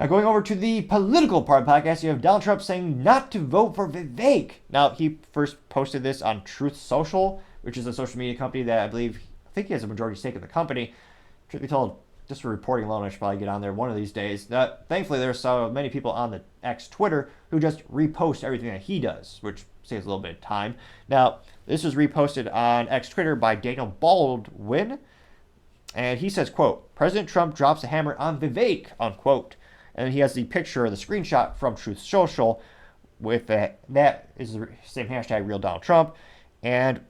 Now, going over to the political part of the podcast, you have Donald Trump saying not to vote for Vivek. Now, he first posted this on Truth Social, which is a social media company that I think he has a majority stake in the company. Truth be told, just for reporting alone, I should probably get on there one of these days. Thankfully, there's so many people on the X Twitter who just repost everything that he does, which saves a little bit of time. Now, this was reposted on X Twitter by Daniel Baldwin, and he says, quote, President Trump drops a hammer on Vivek, unquote. And he has the picture, the screenshot from Truth Social with that is the same hashtag, Real Donald Trump. And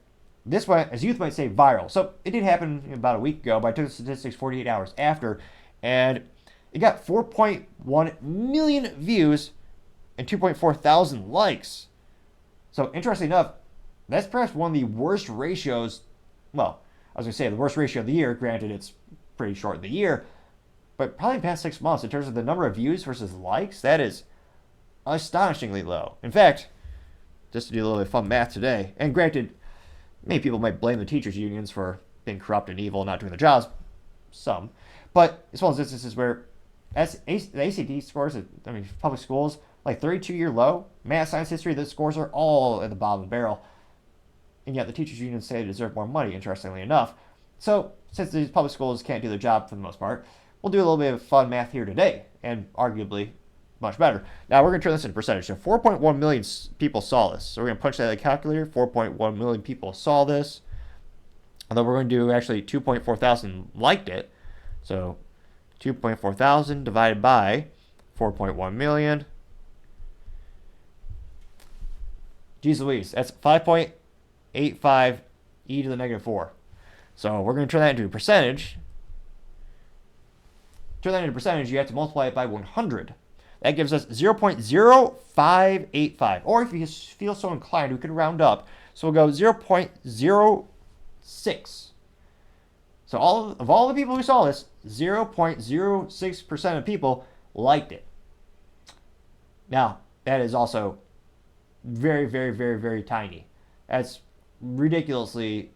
this one, as youth might say, viral. So it did happen about a week ago, but I took the statistics 48 hours after, and it got 4.1 million views and 2.4 thousand likes. So interestingly enough, that's perhaps one of the worst ratios. Well, I was going to say the worst ratio of the year. Granted, it's pretty short in the year, but probably in the past 6 months, in terms of the number of views versus likes, that is astonishingly low. In fact, just to do a little bit of fun math today, and granted, many people might blame the teachers' unions for being corrupt and evil and not doing their jobs. Some. But it's one of those instances where the ACT scores, public schools, like 32-year low. Math, science, history, the scores are all at the bottom of the barrel. And yet the teachers' unions say they deserve more money, interestingly enough. So, since these public schools can't do their job for the most part, we'll do a little bit of fun math here today, and arguably much better. Now, we're going to turn this into percentage. So 4.1 million people saw this. So we're going to punch that in the calculator. 4.1 million people saw this. And then we're going to do actually 2.4 thousand liked it. So 2.4 thousand divided by 4.1 million. Jeez Louise, that's 5.85 e to the negative 4. So we're going to turn that into a percentage. Turn that into a percentage, you have to multiply it by 100. That gives us 0.0585. Or if you feel so inclined, we could round up. So we'll go 0.06. So all the people who saw this, 0.06% of people liked it. Now, that is also very, very, very, very tiny. That's basically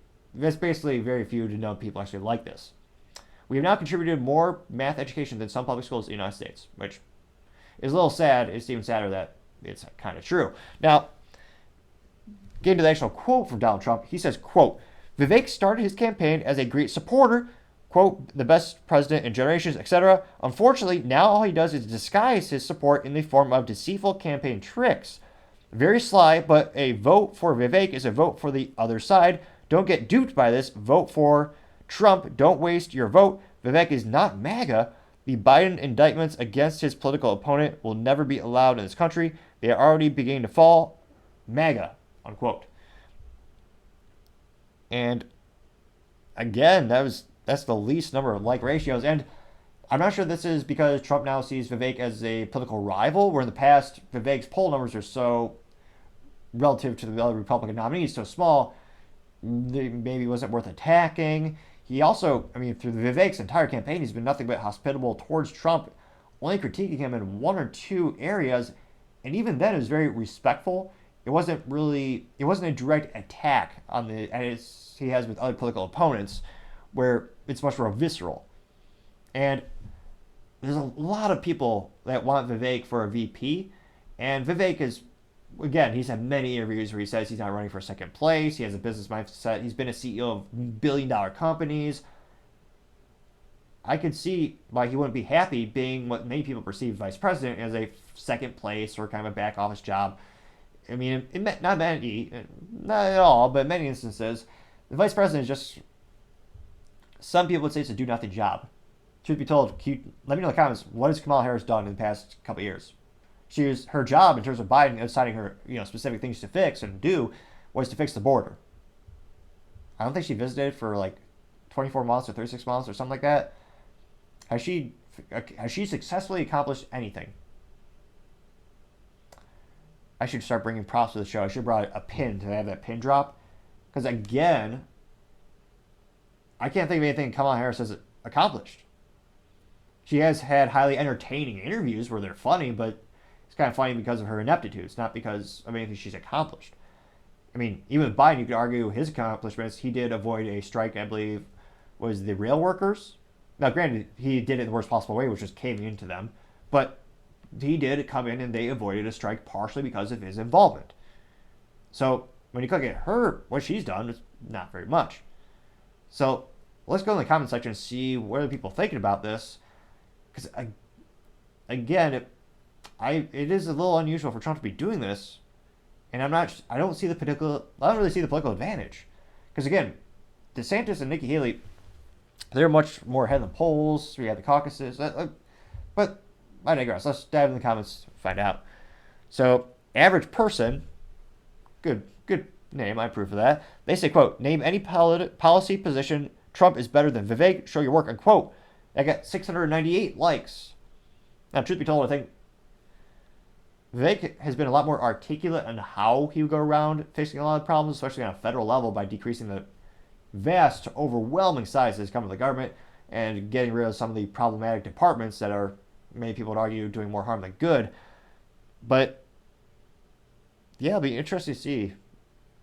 very few to know people actually like this. We have now contributed more math education than some public schools in the United States, which is a little sad. It's even sadder that it's kind of true. Now, getting to the actual quote from Donald Trump, he says, quote, Vivek started his campaign as a great supporter, quote, the best president in generations, etc. Unfortunately, now all he does is disguise his support in the form of deceitful campaign tricks. Very sly, but a vote for Vivek is a vote for the other side. Don't get duped by this. Vote for Trump. Don't waste your vote. Vivek is not MAGA. The Biden indictments against his political opponent will never be allowed in this country. They are already beginning to fall. MAGA, unquote. And again, that's the least number of like ratios. And I'm not sure this is because Trump now sees Vivek as a political rival, where in the past, Vivek's poll numbers are so, relative to the other Republican nominees, so small, maybe wasn't worth attacking. He also, through Vivek's entire campaign, he's been nothing but hospitable towards Trump, only critiquing him in one or two areas, and even then it was very respectful. It wasn't a direct attack as he has with other political opponents, where it's much more visceral. And there's a lot of people that want Vivek for a VP, and Vivek is, again, he's had many interviews where he says he's not running for second place. He has a business mindset. He's been a CEO of billion-dollar companies. I could see why he wouldn't be happy being what many people perceive vice president as a second place or kind of a back office job. Not at all, but in many instances, the vice president is just, some people would say it's a do-nothing job. Truth be told, let me know in the comments, what has Kamala Harris done in the past couple of years? Her job in terms of Biden deciding her specific things to fix and do was to fix the border. I don't think she visited for like 24 months or 36 months or something like that. Has she successfully accomplished anything? I should start bringing props to the show. I should have brought a pin to have that pin drop. Because again, I can't think of anything Kamala Harris has accomplished. She has had highly entertaining interviews where they're funny, but it's kind of funny because of her ineptitude. It's not because of anything she's accomplished. Even with Biden, you could argue his accomplishments. He did avoid a strike, I believe, was the rail workers. Now, granted, he did it in the worst possible way, which was caving into them. But he did come in and they avoided a strike partially because of his involvement. So when you look at her, what she's done is not very much. So let's go in the comment section and see what are people thinking about this. Because again, it is a little unusual for Trump to be doing this, and I don't really see the political advantage. Because again, DeSantis and Nikki Haley, they're much more ahead in the polls. We had the caucuses, but I digress. Let's dive in the comments to find out. So, average person, good name, I approve of that. They say, quote, name any policy position Trump is better than Vivek, show your work, unquote. I got 698 likes. Now, truth be told, I think Vivek has been a lot more articulate on how he would go around fixing a lot of problems, especially on a federal level, by decreasing the vast, overwhelming size that has come to the government and getting rid of some of the problematic departments that are, many people would argue, doing more harm than good. But yeah, it'll be interesting to see.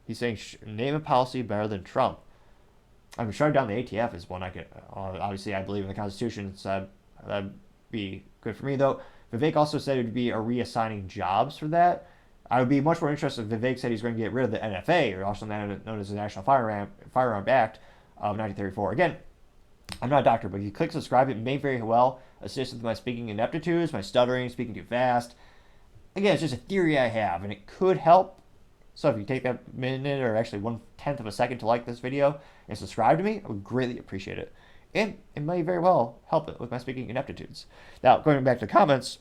He's saying name a policy better than Trump. I mean, shutting down the ATF is one I could. Obviously, I believe in the Constitution, so that'd be good for me. Though Vivek also said it would be a reassigning jobs for that. I would be much more interested if Vivek said he's going to get rid of the NFA, or also known as the National Firearm Act of 1934. Again, I'm not a doctor, but if you click subscribe, it may very well assist with my speaking ineptitudes, my stuttering, speaking too fast. Again, it's just a theory I have, and it could help. So if you take that minute or actually 1/10 of a second to like this video and subscribe to me, I would greatly appreciate it. And it may very well help it with my speaking ineptitudes. Now, going back to the comments,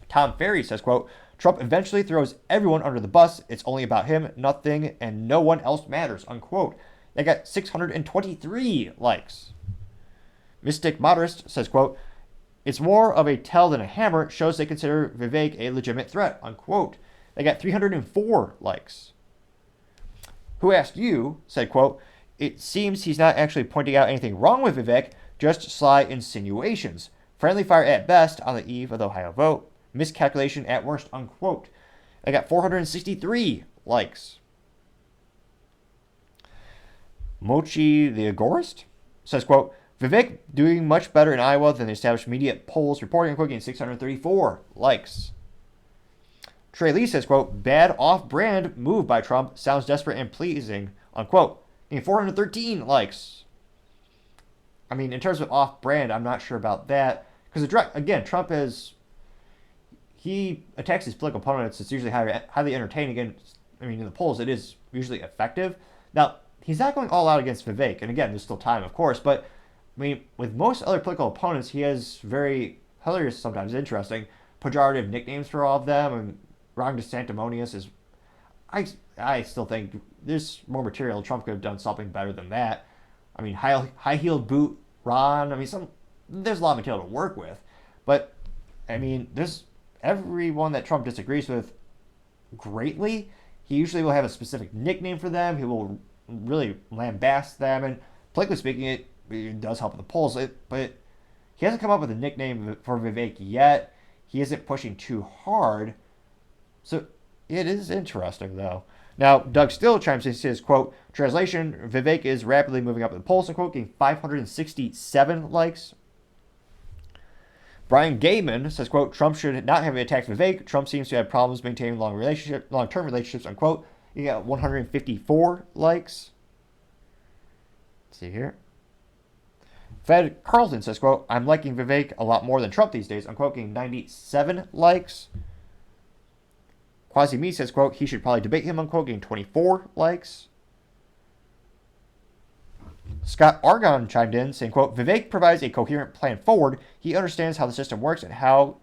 Tom Ferry says, quote, Trump eventually throws everyone under the bus. It's only about him, nothing, and no one else matters, unquote. They got 623 likes. Mystic Modest says, quote, it's more of a tell than a hammer. It shows they consider Vivek a legitimate threat, unquote. They got 304 likes. Who Asked You said, quote, it seems he's not actually pointing out anything wrong with Vivek, just sly insinuations. Friendly fire at best on the eve of the Ohio vote. Miscalculation at worst, unquote. They got 463 likes. Mochi the Agorist says, quote, Vivek doing much better in Iowa than the established media polls reporting, unquote, getting 634 likes. Trey Lee says, quote, bad off-brand move by Trump, sounds desperate and pleasing, unquote. Getting 413 likes. I mean, in terms of off-brand, I'm not sure about that. Because, again, Trump he attacks his political opponents. It's usually highly entertaining. And, I mean, in the polls, it is usually effective. Now, he's not going all out against Vivek. And, again, there's still time, of course. But, I mean, with most other political opponents, he has very hilarious, sometimes interesting, pejorative nicknames for all of them. And Ron DeSanctimonious is... I still think there's more material. Trump could have done something better than that. I mean, high-heeled boot Ron. I mean, there's a lot of material to work with. But, I mean, there's everyone that Trump disagrees with greatly. He usually will have a specific nickname for them. He will really lambast them. And politically speaking, it does help with the polls. But he hasn't come up with a nickname for Vivek yet. He isn't pushing too hard. So it is interesting, though. Now, Doug Still chimes in and says, quote, translation, Vivek is rapidly moving up in the polls, unquote, getting 567 likes. Brian Gayman says, quote, Trump should not have attacked Vivek. Trump seems to have problems maintaining long-term relationships, unquote. You got 154 likes. Let's see here. Fed Carlton says, quote, I'm liking Vivek a lot more than Trump these days, unquote, getting 97 likes. Quasi Me says, quote, he should probably debate him, unquote, getting 24 likes. Scott Argon chimed in, saying, quote, Vivek provides a coherent plan forward. He understands how the system works and how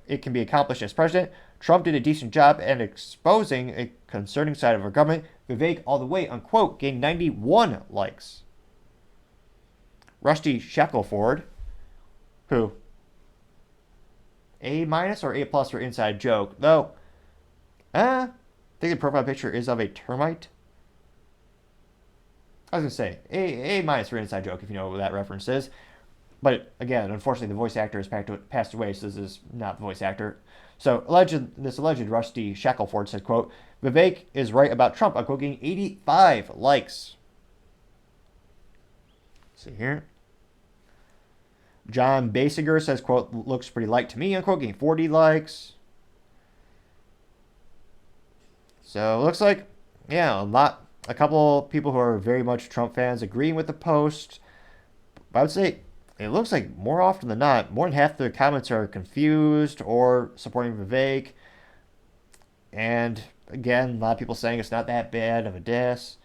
it can be accomplished as president. Trump did a decent job at exposing a concerning side of our government. Vivek all the way, unquote, gained 91 likes. Rusty Shackleford, who? A- or A+ for inside joke, though. I think the profile picture is of a termite. I was going to say, A- for inside joke, if you know what that reference is. But again, unfortunately, the voice actor has passed away, so this is not the voice actor. So, this alleged Rusty Shackleford said, quote, Vivek is right about Trump, unquote, getting 85 likes. Let's see here. John Basinger says, quote, looks pretty light to me, unquote, getting 40 likes. So it looks like, yeah, a couple people who are very much Trump fans agreeing with the post. But I would say it looks like more often than not, more than half the comments are confused or supporting Vivek. And again, a lot of people saying it's not that bad of a diss.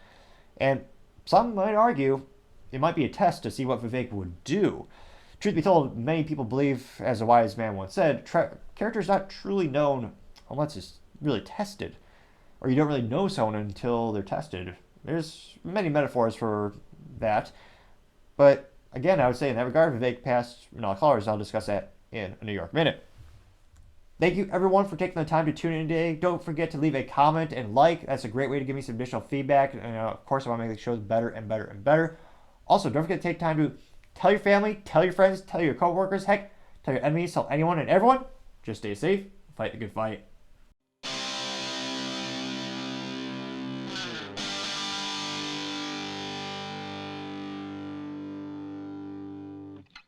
And some might argue it might be a test to see what Vivek would do. Truth be told, many people believe, as a wise man once said, character is not truly known unless it's really tested. Or you don't really know someone until they're tested. There's many metaphors for that. But again, I would say in that regard, Vivek passed all colors. I'll discuss that in a New York Minute. Thank you, everyone, for taking the time to tune in today. Don't forget to leave a comment and like. That's a great way to give me some additional feedback. And of course, I want to make the shows better and better and better. Also, don't forget to take time to tell your family, tell your friends, tell your coworkers, heck, tell your enemies, tell anyone and everyone. Just stay safe, fight the good fight.